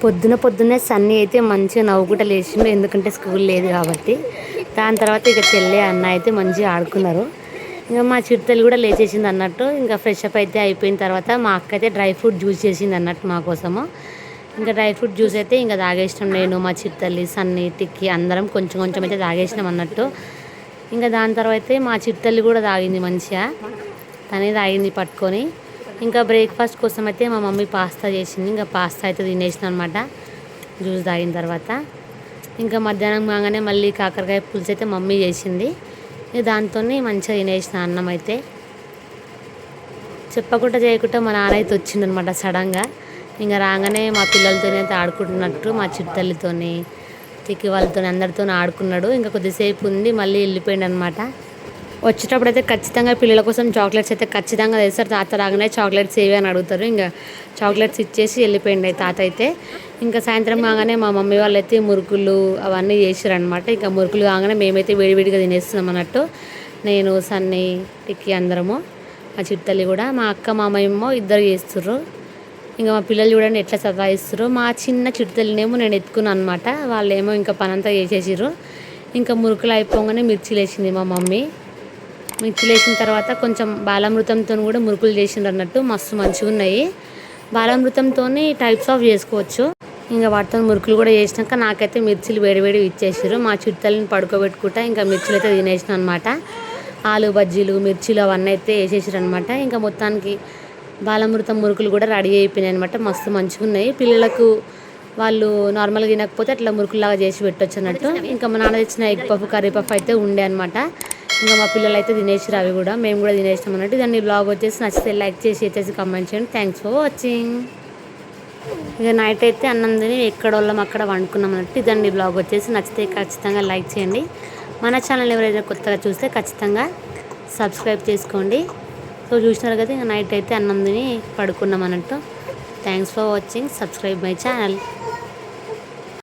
పొద్దున్నే సన్నీ అయితే మంచిగా నవ్వుకుంటూ లేచిండు, ఎందుకంటే స్కూల్ లేదు కాబట్టి. దాని తర్వాత ఇక చెల్లె అన్న అయితే మంచిగా ఆడుకున్నారు. ఇంకా మా చిరుతల్లి కూడా లేచేసింది అన్నట్టు. ఇంకా ఫ్రెష్ అప్ అయితే అయిపోయిన తర్వాత మా అక్క అయితే డ్రై ఫ్రూట్ జ్యూస్ చేసింది అన్నట్టు మా కోసము. ఇంకా డ్రై ఫ్రూట్ జ్యూస్ అయితే ఇంకా తాగేసినాం, నేను మా చిరుతల్లి సన్నీ టిక్కి అందరం కొంచెం కొంచెం అయితే తాగేసినాం అన్నట్టు. ఇంకా దాని తర్వాత మా చిరుతల్లి కూడా తాగింది మంచిగా, తనే తాగింది పట్టుకొని. ఇంకా బ్రేక్ఫాస్ట్ కోసం అయితే మా మమ్మీ పాస్తా చేసింది. ఇంకా పాస్తా అయితే తినేసిన అనమాట జ్యూస్ తాగిన తర్వాత. ఇంకా మధ్యాహ్నం కాగానే మళ్ళీ కాకరకాయ పులుసు అయితే మమ్మీ చేసింది. ఇక దాంతో మంచిగా తినేసిన అన్నం అయితే. చెప్పకుండా చేయకుండా మా నాన్న అయితే వచ్చిందనమాట సడన్గా. ఇంకా రాగానే మా పిల్లలతో అయితే ఆడుకుంటున్నట్టు మా చిట్టల్లితోని తిక్కి వాళ్ళతో అందరితో ఆడుకున్నాడు. ఇంకా కొద్దిసేపు ఉంది మళ్ళీ వెళ్ళిపోయింది అనమాట. వచ్చేటప్పుడు అయితే ఖచ్చితంగా పిల్లల కోసం చాక్లెట్స్ అయితే ఖచ్చితంగా తెస్తారు. తాత రాగానే చాక్లెట్స్ ఏవి అని అడుగుతారు. ఇంకా చాక్లెట్స్ ఇచ్చేసి వెళ్ళిపోయింది తాత అయితే. ఇంకా సాయంత్రం కాగానే మా మమ్మీ వాళ్ళు అయితే మురుకులు అవన్నీ చేసారు అనమాట. ఇంకా మురుకులు కాగానే మేమైతే వేడివేడిగా తినేస్తున్నాం అన్నట్టు. నేను సన్నీ టిక్కి అందరము, మా చిట్టల్లి కూడా, మా అక్క మామయ్యేమో ఇద్దరు చేస్తుర్రు. ఇంకా మా పిల్లలు చూడండి ఎట్లా సతాయిస్తుర్రు. మా చిన్న చిట్టల్లినేమో నేను ఎత్తుకున్నాను అనమాట. వాళ్ళేమో ఇంకా పనంతా చేసేసిర్రు. ఇంకా మురుకులు అయిపోగానే మిర్చిలు వేసింది మా మమ్మీ. మిర్చిలు వేసిన తర్వాత కొంచెం బాలామృతంతో కూడా మురుకులు చేసిండ్రు అన్నట్టు, మస్తు మంచిగా ఉన్నాయి. బాలామృతంతో టైప్స్ ఆఫ్ చేసుకోవచ్చు. ఇంకా వాటితో మురుకులు కూడా చేసినాక నాకైతే మిర్చిలు వేడివేడి ఇచ్చేసారు. మా చిట్టల్ని పడుకోబెట్టుకుంటా ఇంకా మిర్చిలు అయితే తినేసిన అనమాట. ఆలు బజ్జీలు మిర్చిలు అవన్నీ అయితే వేసేసారు అనమాట. ఇంకా మొత్తానికి బాలామృతం మురుకులు కూడా రెడీ అయిపోయినాయి అనమాట. మస్తు మంచిగా ఉన్నాయి. పిల్లలకు వాళ్ళు నార్మల్గా తినకపోతే అట్లా మురుకులాగా చేసి పెట్టొచ్చు అన్నట్టు. ఇంకా మా నాన్న తెచ్చిన ఎగ్ పఫ్ కర్రీ పఫ్ అయితే ఉండే అనమాట. ఇంకా మా పిల్లలు అయితే తినేసారు అవి కూడా, మేము కూడా తినేసినాం అన్నట్టు. దాన్ని బ్లాగ్ వచ్చేసి నచ్చితే లైక్ చేసి కామెంట్ చేయండి. Thanks for watching. ఇక నైట్ అయితే అన్నం తిని ఎక్కడ వాళ్ళం అక్కడ వండుకున్నాం అన్నట్టు. ఇదండి బ్లాగ్ వచ్చేసి, నచ్చితే ఖచ్చితంగా లైక్ చేయండి. మన ఛానల్ ఎవరైనా కొత్తగా చూస్తే ఖచ్చితంగా సబ్స్క్రైబ్ చేసుకోండి. సో చూసినారు కదా, ఇక నైట్ అయితే అన్నం తిని పడుకున్నాం అన్నట్టు. Thanks for watching. Subscribe my channel.